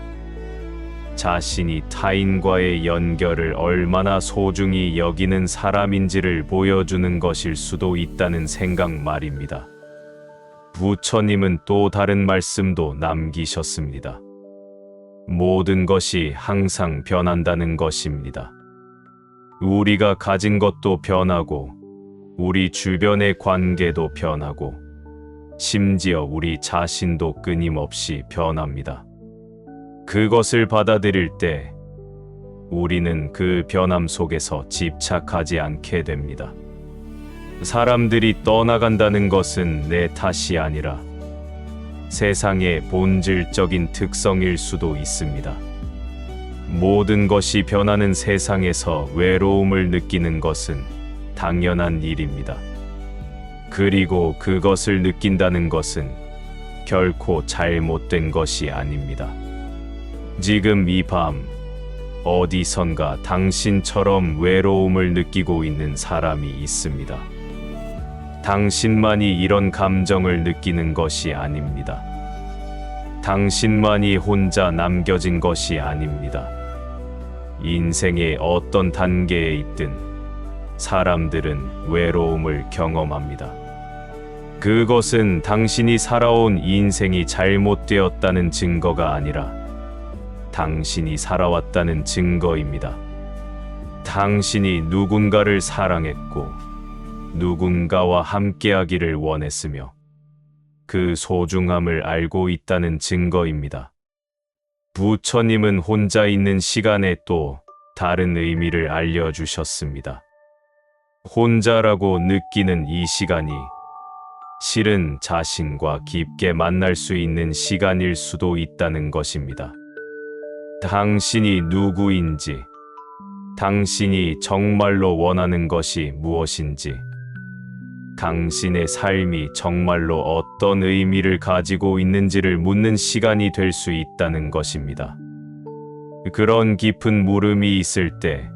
자신이 타인과의 연결을 얼마나 소중히 여기는 사람인지를 보여주는 것일 수도 있다는 생각 말입니다. 부처님은 또 다른 말씀도 남기셨습니다. 모든 것이 항상 변한다는 것입니다. 우리가 가진 것도 변하고 우리 주변의 관계도 변하고 심지어 우리 자신도 끊임없이 변합니다. 그것을 받아들일 때 우리는 그 변함 속에서 집착하지 않게 됩니다. 사람들이 떠나간다는 것은 내 탓이 아니라 세상의 본질적인 특성일 수도 있습니다. 모든 것이 변하는 세상에서 외로움을 느끼는 것은 당연한 일입니다. 그리고 그것을 느낀다는 것은 결코 잘못된 것이 아닙니다. 지금 이 밤 어디선가 당신처럼 외로움을 느끼고 있는 사람이 있습니다. 당신만이 이런 감정을 느끼는 것이 아닙니다. 당신만이 혼자 남겨진 것이 아닙니다. 인생의 어떤 단계에 있든 사람들은 외로움을 경험합니다. 그것은 당신이 살아온 인생이 잘못되었다는 증거가 아니라 당신이 살아왔다는 증거입니다. 당신이 누군가를 사랑했고 누군가와 함께하기를 원했으며 그 소중함을 알고 있다는 증거입니다. 부처님은 혼자 있는 시간에 또 다른 의미를 알려주셨습니다. 혼자라고 느끼는 이 시간이 실은 자신과 깊게 만날 수 있는 시간일 수도 있다는 것입니다. 당신이 누구인지, 당신이 정말로 원하는 것이 무엇인지, 당신의 삶이 정말로 어떤 의미를 가지고 있는지를 묻는 시간이 될 수 있다는 것입니다. 그런 깊은 물음이 있을 때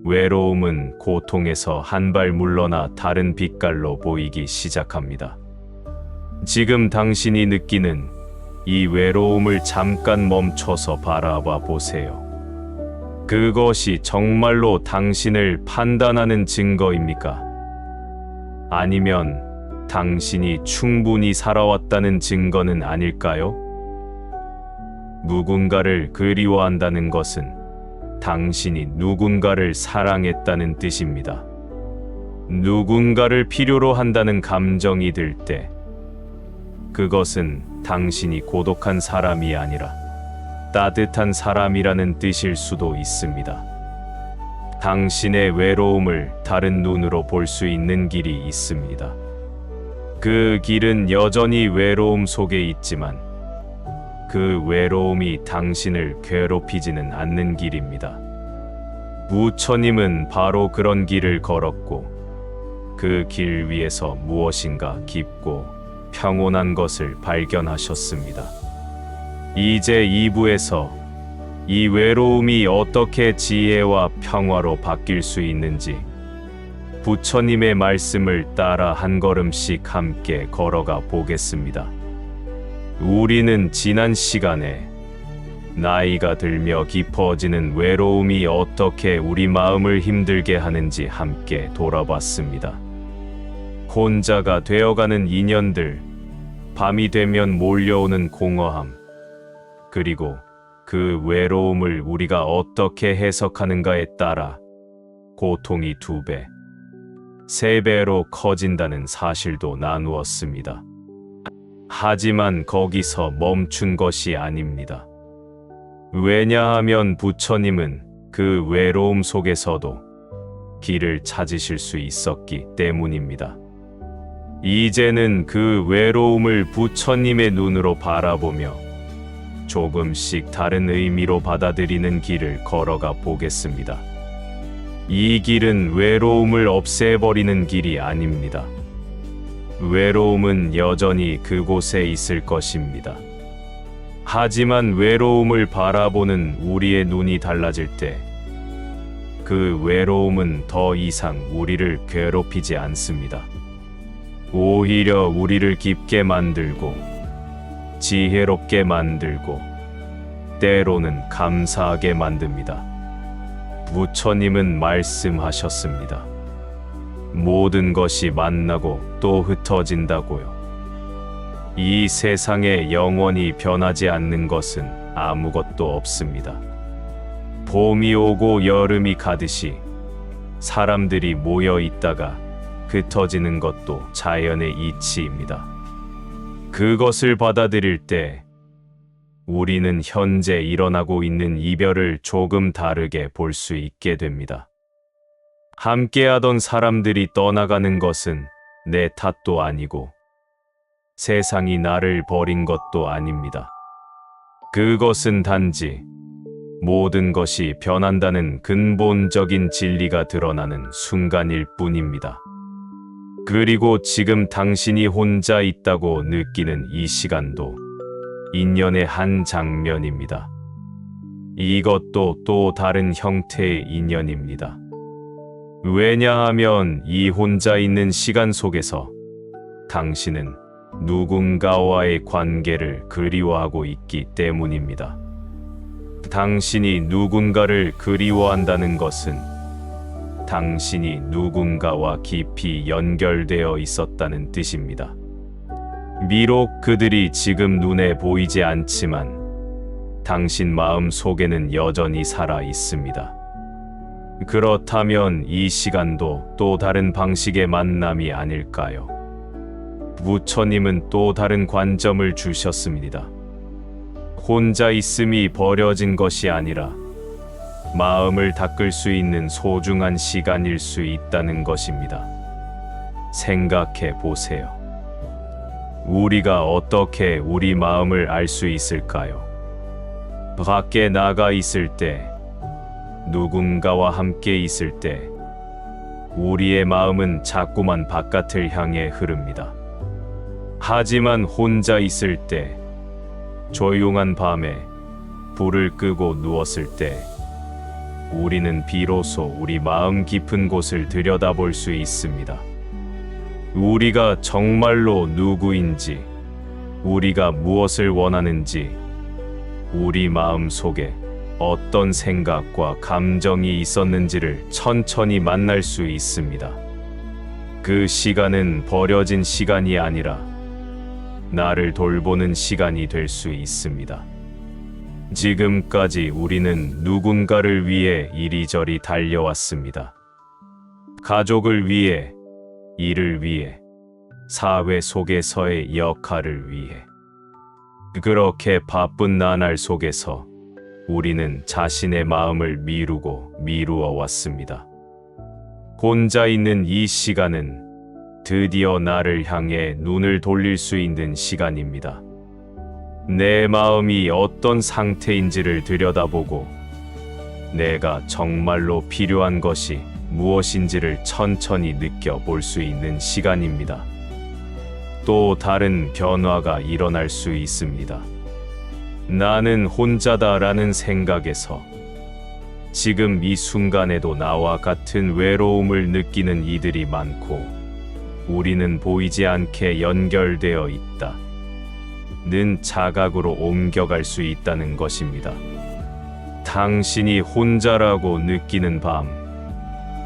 외로움은 고통에서 한 발 물러나 다른 빛깔로 보이기 시작합니다. 지금 당신이 느끼는 이 외로움을 잠깐 멈춰서 바라봐 보세요. 그것이 정말로 당신을 판단하는 증거입니까? 아니면 당신이 충분히 살아왔다는 증거는 아닐까요? 누군가를 그리워한다는 것은 당신이 누군가를 사랑했다는 뜻입니다. 누군가를 필요로 한다는 감정이 들 때 그것은 당신이 고독한 사람이 아니라 따뜻한 사람이라는 뜻일 수도 있습니다. 당신의 외로움을 다른 눈으로 볼 수 있는 길이 있습니다. 그 길은 여전히 외로움 속에 있지만 그 외로움이 당신을 괴롭히지는 않는 길입니다. 부처님은 바로 그런 길을 걸었고 그 길 위에서 무엇인가 깊고 평온한 것을 발견하셨습니다. 이제 2부에서 이 외로움이 어떻게 지혜와 평화로 바뀔 수 있는지 부처님의 말씀을 따라 한 걸음씩 함께 걸어가 보겠습니다. 우리는 지난 시간에 나이가 들며 깊어지는 외로움이 어떻게 우리 마음을 힘들게 하는지 함께 돌아봤습니다. 혼자가 되어가는 인연들, 밤이 되면 몰려오는 공허함, 그리고 그 외로움을 우리가 어떻게 해석하는가에 따라 고통이 2배, 3배로 커진다는 사실도 나누었습니다. 하지만 거기서 멈춘 것이 아닙니다. 왜냐하면 부처님은 그 외로움 속에서도 길을 찾으실 수 있었기 때문입니다. 이제는 그 외로움을 부처님의 눈으로 바라보며 조금씩 다른 의미로 받아들이는 길을 걸어가 보겠습니다. 이 길은 외로움을 없애버리는 길이 아닙니다. 외로움은 여전히 그곳에 있을 것입니다. 하지만 외로움을 바라보는 우리의 눈이 달라질 때 그 외로움은 더 이상 우리를 괴롭히지 않습니다. 오히려 우리를 깊게 만들고 지혜롭게 만들고 때로는 감사하게 만듭니다. 부처님은 말씀하셨습니다. 모든 것이 만나고 또 흩어진다고요. 이 세상에 영원히 변하지 않는 것은 아무것도 없습니다. 봄이 오고 여름이 가듯이 사람들이 모여 있다가 흩어지는 것도 자연의 이치입니다. 그것을 받아들일 때 우리는 현재 일어나고 있는 이별을 조금 다르게 볼 수 있게 됩니다. 함께하던 사람들이 떠나가는 것은 내 탓도 아니고 세상이 나를 버린 것도 아닙니다. 그것은 단지 모든 것이 변한다는 근본적인 진리가 드러나는 순간일 뿐입니다. 그리고 지금 당신이 혼자 있다고 느끼는 이 시간도 인연의 한 장면입니다. 이것도 또 다른 형태의 인연입니다. 왜냐하면 이 혼자 있는 시간 속에서 당신은 누군가와의 관계를 그리워하고 있기 때문입니다. 당신이 누군가를 그리워한다는 것은 당신이 누군가와 깊이 연결되어 있었다는 뜻입니다. 비록 그들이 지금 눈에 보이지 않지만 당신 마음 속에는 여전히 살아 있습니다. 그렇다면 이 시간도 또 다른 방식의 만남이 아닐까요? 부처님은 또 다른 관점을 주셨습니다. 혼자 있음이 버려진 것이 아니라 마음을 닦을 수 있는 소중한 시간일 수 있다는 것입니다. 생각해 보세요. 우리가 어떻게 우리 마음을 알 수 있을까요? 밖에 나가 있을 때, 누군가와 함께 있을 때, 우리의 마음은 자꾸만 바깥을 향해 흐릅니다. 하지만 혼자 있을 때, 조용한 밤에 불을 끄고 누웠을 때, 우리는 비로소 우리 마음 깊은 곳을 들여다볼 수 있습니다. 우리가 정말로 누구인지, 우리가 무엇을 원하는지, 우리 마음 속에 어떤 생각과 감정이 있었는지를 천천히 만날 수 있습니다. 그 시간은 버려진 시간이 아니라 나를 돌보는 시간이 될 수 있습니다. 지금까지 우리는 누군가를 위해 이리저리 달려왔습니다. 가족을 위해, 일을 위해, 사회 속에서의 역할을 위해. 그렇게 바쁜 나날 속에서 우리는 자신의 마음을 미루어 왔습니다. 혼자 있는 이 시간은 드디어 나를 향해 눈을 돌릴 수 있는 시간입니다. 내 마음이 어떤 상태인지를 들여다보고 내가 정말로 필요한 것이 무엇인지를 천천히 느껴볼 수 있는 시간입니다. 또 다른 변화가 일어날 수 있습니다. 나는 혼자다라는 생각에서 지금 이 순간에도 나와 같은 외로움을 느끼는 이들이 많고 우리는 보이지 않게 연결되어 있다. 는 자각으로 옮겨갈 수 있다는 것입니다. 당신이 혼자라고 느끼는 밤,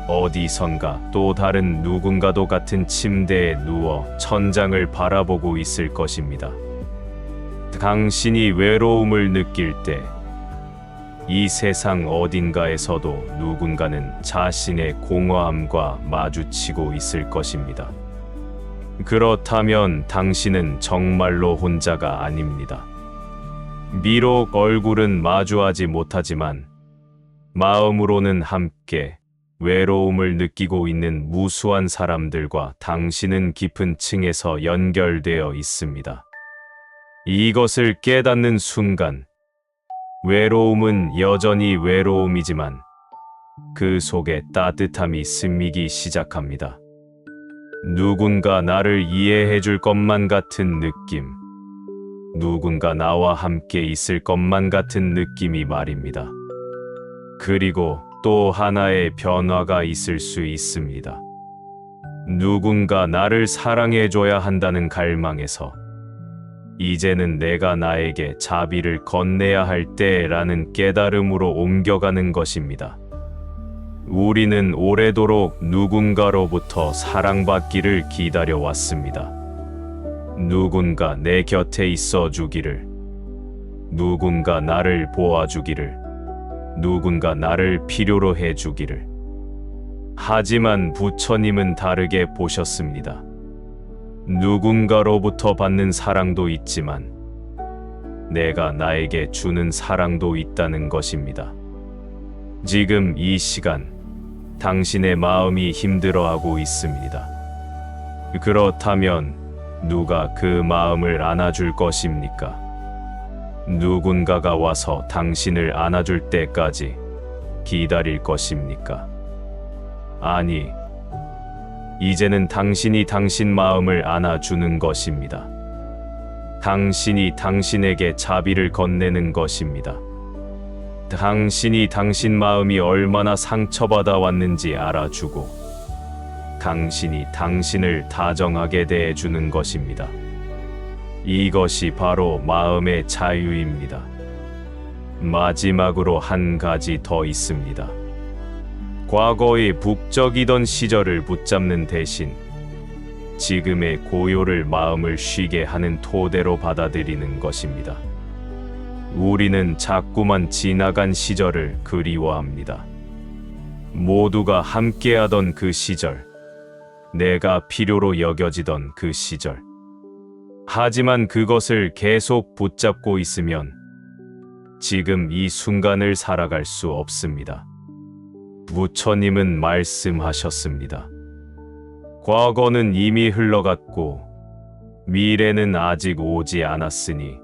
어디선가 또 다른 누군가도 같은 침대에 누워 천장을 바라보고 있을 것입니다. 당신이 외로움을 느낄 때, 이 세상 어딘가에서도 누군가는 자신의 공허함과 마주치고 있을 것입니다. 그렇다면 당신은 정말로 혼자가 아닙니다. 비록 얼굴은 마주하지 못하지만 마음으로는 함께 외로움을 느끼고 있는 무수한 사람들과 당신은 깊은 층에서 연결되어 있습니다. 이것을 깨닫는 순간, 외로움은 여전히 외로움이지만 그 속에 따뜻함이 스미기 시작합니다. 누군가 나를 이해해 줄 것만 같은 느낌, 누군가 나와 함께 있을 것만 같은 느낌이 말입니다. 그리고 또 하나의 변화가 있을 수 있습니다. 누군가 나를 사랑해 줘야 한다는 갈망에서 이제는 내가 나에게 자비를 건네야 할 때라는 깨달음으로 옮겨가는 것입니다. 우리는 오래도록 누군가로부터 사랑받기를 기다려왔습니다. 누군가 내 곁에 있어 주기를, 누군가 나를 보아주기를, 누군가 나를 필요로 해 주기를. 하지만 부처님은 다르게 보셨습니다. 누군가로부터 받는 사랑도 있지만 내가 나에게 주는 사랑도 있다는 것입니다. 지금 이 시간 당신의 마음이 힘들어하고 있습니다. 그렇다면 누가 그 마음을 안아줄 것입니까? 누군가가 와서 당신을 안아줄 때까지 기다릴 것입니까? 아니, 이제는 당신이 당신 마음을 안아주는 것입니다. 당신이 당신에게 자비를 건네는 것입니다. 당신이 당신 마음이 얼마나 상처받아 왔는지 알아주고 당신이 당신을 다정하게 대해주는 것입니다. 이것이 바로 마음의 자유입니다. 마지막으로 한 가지 더 있습니다. 과거의 북적이던 시절을 붙잡는 대신 지금의 고요를 마음을 쉬게 하는 토대로 받아들이는 것입니다. 우리는 자꾸만 지나간 시절을 그리워합니다. 모두가 함께하던 그 시절, 내가 필요로 여겨지던 그 시절. 하지만 그것을 계속 붙잡고 있으면 지금 이 순간을 살아갈 수 없습니다. 부처님은 말씀하셨습니다. 과거는 이미 흘러갔고 미래는 아직 오지 않았으니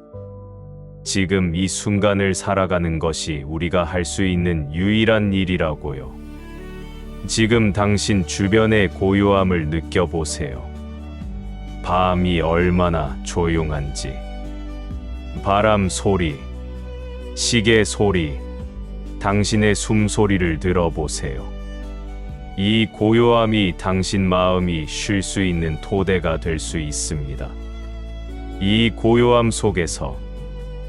지금 이 순간을 살아가는 것이 우리가 할 수 있는 유일한 일이라고요. 지금 당신 주변의 고요함을 느껴보세요. 밤이 얼마나 조용한지. 바람 소리, 시계 소리, 당신의 숨소리를 들어보세요. 이 고요함이 당신 마음이 쉴 수 있는 토대가 될 수 있습니다. 이 고요함 속에서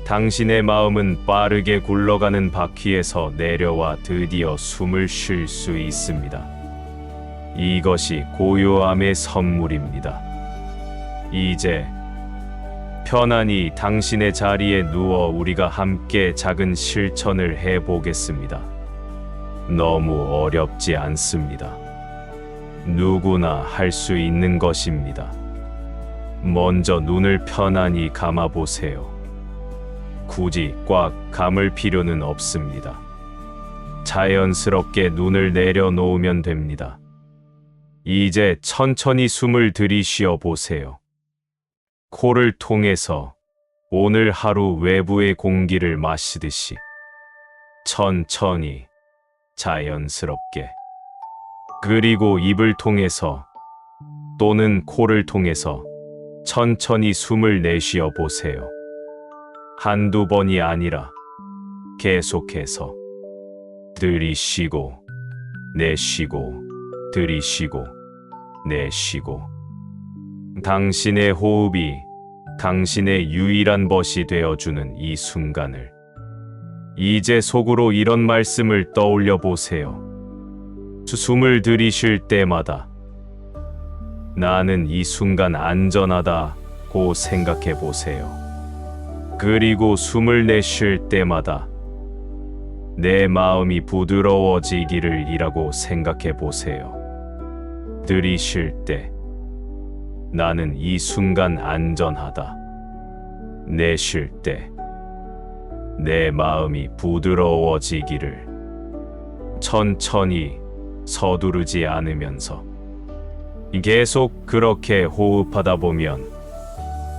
당신의 마음은 빠르게 굴러가는 바퀴에서 내려와 드디어 숨을 쉴 수 있습니다. 이것이 고요함의 선물입니다. 이제 편안히 당신의 자리에 누워 우리가 함께 작은 실천을 해보겠습니다. 너무 어렵지 않습니다. 누구나 할 수 있는 것입니다. 먼저 눈을 편안히 감아보세요. 굳이 꽉 감을 필요는 없습니다. 자연스럽게 눈을 내려놓으면 됩니다. 이제 천천히 숨을 들이쉬어 보세요. 코를 통해서 오늘 하루 외부의 공기를 마시듯이 천천히, 자연스럽게. 그리고 입을 통해서 또는 코를 통해서 천천히 숨을 내쉬어 보세요. 한두 번이 아니라 계속해서 들이쉬고 내쉬고 들이쉬고 내쉬고 당신의 호흡이 당신의 유일한 벗이 되어주는 이 순간을 이제 속으로 이런 말씀을 떠올려 보세요. 숨을 들이쉴 때마다 나는 이 순간 안전하다고 생각해 보세요. 그리고 숨을 내쉴 때마다 내 마음이 부드러워지기를 이라고 생각해 보세요. 들이쉴 때 나는 이 순간 안전하다. 내쉴 때 내 마음이 부드러워지기를. 천천히 서두르지 않으면서 계속 그렇게 호흡하다 보면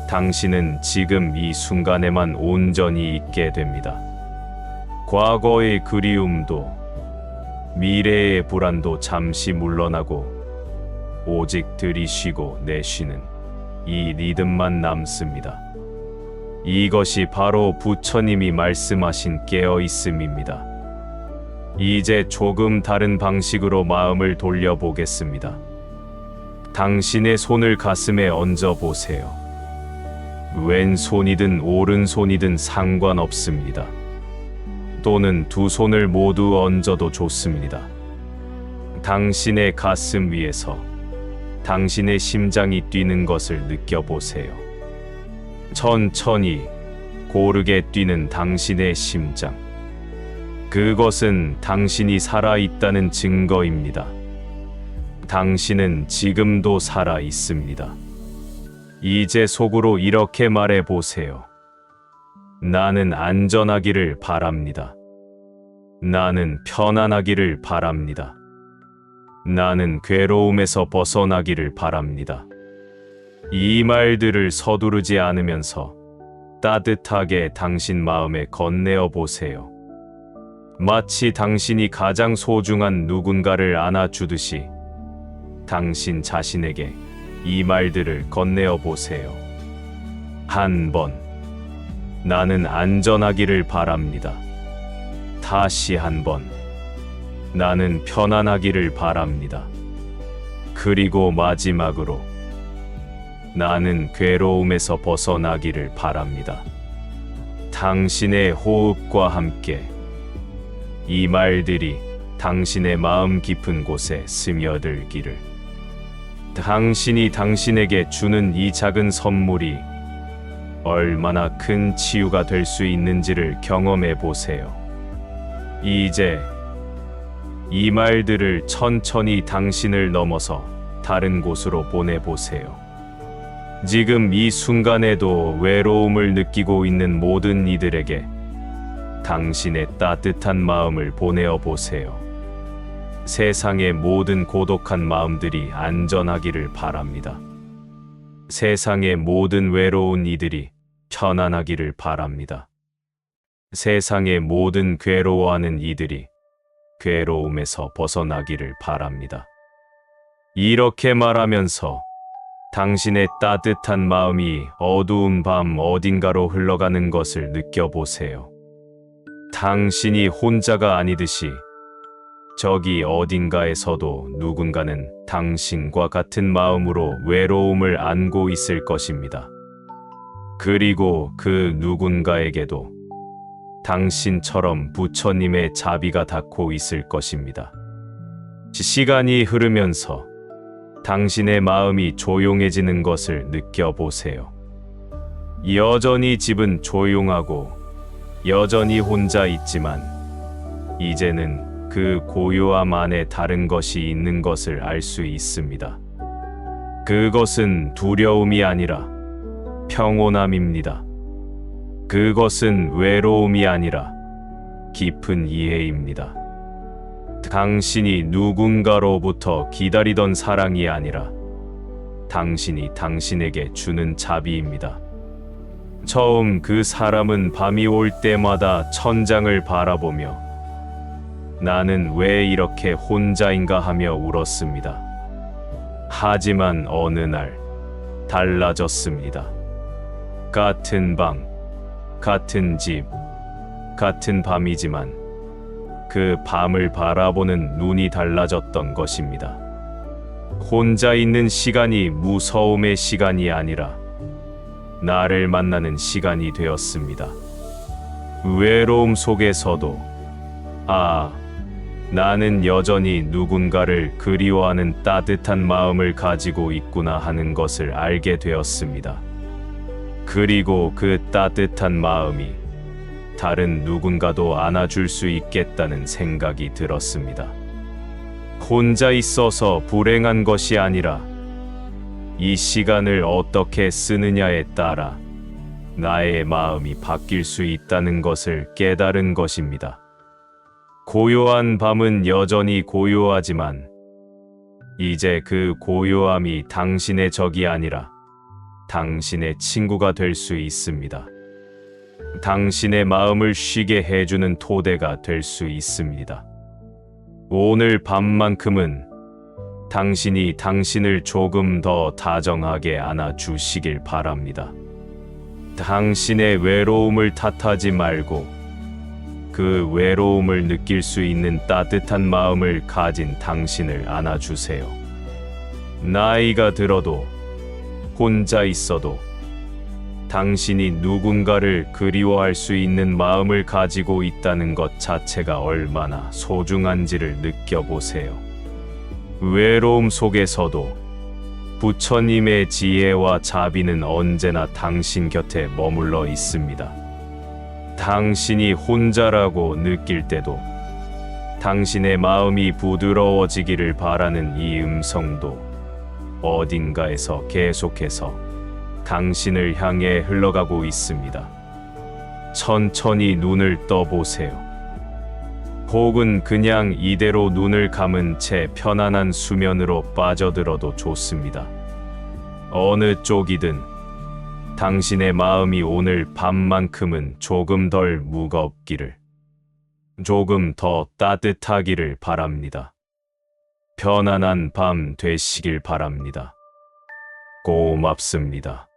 당신은 지금 이 순간에만 온전히 있게 됩니다. 과거의 그리움도 미래의 불안도 잠시 물러나고 오직 들이쉬고 내쉬는 이 리듬만 남습니다. 이것이 바로 부처님이 말씀하신 깨어있음입니다. 이제 조금 다른 방식으로 마음을 돌려보겠습니다. 당신의 손을 가슴에 얹어 보세요. 왼손이든 오른손이든 상관없습니다. 또는 두 손을 모두 얹어도 좋습니다. 당신의 가슴 위에서 당신의 심장이 뛰는 것을 느껴보세요. 천천히 고르게 뛰는 당신의 심장. 그것은 당신이 살아있다는 증거입니다. 당신은 지금도 살아 있습니다. 이제 속으로 이렇게 말해 보세요. 나는 안전하기를 바랍니다. 나는 편안하기를 바랍니다. 나는 괴로움에서 벗어나기를 바랍니다. 이 말들을 서두르지 않으면서 따뜻하게 당신 마음에 건네어 보세요. 마치 당신이 가장 소중한 누군가를 안아주듯이 당신 자신에게 이 말들을 건네어 보세요. 한 번, 나는 안전하기를 바랍니다. 다시 한 번, 나는 편안하기를 바랍니다. 그리고 마지막으로, 나는 괴로움에서 벗어나기를 바랍니다. 당신의 호흡과 함께 이 말들이 당신의 마음 깊은 곳에 스며들기를. 당신이 당신에게 주는 이 작은 선물이 얼마나 큰 치유가 될 수 있는지를 경험해 보세요. 이제 이 말들을 천천히 당신을 넘어서 다른 곳으로 보내보세요. 지금 이 순간에도 외로움을 느끼고 있는 모든 이들에게 당신의 따뜻한 마음을 보내어 보세요. 세상의 모든 고독한 마음들이 안전하기를 바랍니다. 세상의 모든 외로운 이들이 편안하기를 바랍니다. 세상의 모든 괴로워하는 이들이 괴로움에서 벗어나기를 바랍니다. 이렇게 말하면서 당신의 따뜻한 마음이 어두운 밤 어딘가로 흘러가는 것을 느껴보세요. 당신이 혼자가 아니듯이 저기 어딘가에서도 누군가는 당신과 같은 마음으로 외로움을 안고 있을 것입니다. 그리고 그 누군가에게도 당신처럼 부처님의 자비가 닿고 있을 것입니다. 시간이 흐르면서 당신의 마음이 조용해지는 것을 느껴보세요. 여전히 집은 조용하고 여전히 혼자 있지만 이제는 그 고요함 안에 다른 것이 있는 것을 알 수 있습니다. 그것은 두려움이 아니라 평온함입니다. 그것은 외로움이 아니라 깊은 이해입니다. 당신이 누군가로부터 기다리던 사랑이 아니라 당신이 당신에게 주는 자비입니다. 처음 그 사람은 밤이 올 때마다 천장을 바라보며 나는 왜 이렇게 혼자인가 하며 울었습니다. 하지만 어느 날 달라졌습니다. 같은 방, 같은 집, 같은 밤이지만 그 밤을 바라보는 눈이 달라졌던 것입니다. 혼자 있는 시간이 무서움의 시간이 아니라 나를 만나는 시간이 되었습니다. 외로움 속에서도 나는 여전히 누군가를 그리워하는 따뜻한 마음을 가지고 있구나 하는 것을 알게 되었습니다. 그리고 그 따뜻한 마음이 다른 누군가도 안아줄 수 있겠다는 생각이 들었습니다. 혼자 있어서 불행한 것이 아니라 이 시간을 어떻게 쓰느냐에 따라 나의 마음이 바뀔 수 있다는 것을 깨달은 것입니다. 고요한 밤은 여전히 고요하지만 이제 그 고요함이 당신의 적이 아니라 당신의 친구가 될 수 있습니다. 당신의 마음을 쉬게 해주는 토대가 될 수 있습니다. 오늘 밤만큼은 당신이 당신을 조금 더 다정하게 안아주시길 바랍니다. 당신의 외로움을 탓하지 말고 그 외로움을 느낄 수 있는 따뜻한 마음을 가진 당신을 안아주세요. 나이가 들어도 혼자 있어도 당신이 누군가를 그리워할 수 있는 마음을 가지고 있다는 것 자체가 얼마나 소중한지를 느껴보세요. 외로움 속에서도 부처님의 지혜와 자비는 언제나 당신 곁에 머물러 있습니다. 당신이 혼자라고 느낄 때도 당신의 마음이 부드러워지기를 바라는 이 음성도 어딘가에서 계속해서 당신을 향해 흘러가고 있습니다. 천천히 눈을 떠보세요. 혹은 그냥 이대로 눈을 감은 채 편안한 수면으로 빠져들어도 좋습니다. 어느 쪽이든 당신의 마음이 오늘 밤만큼은 조금 덜 무겁기를, 조금 더 따뜻하기를 바랍니다. 편안한 밤 되시길 바랍니다. 고맙습니다.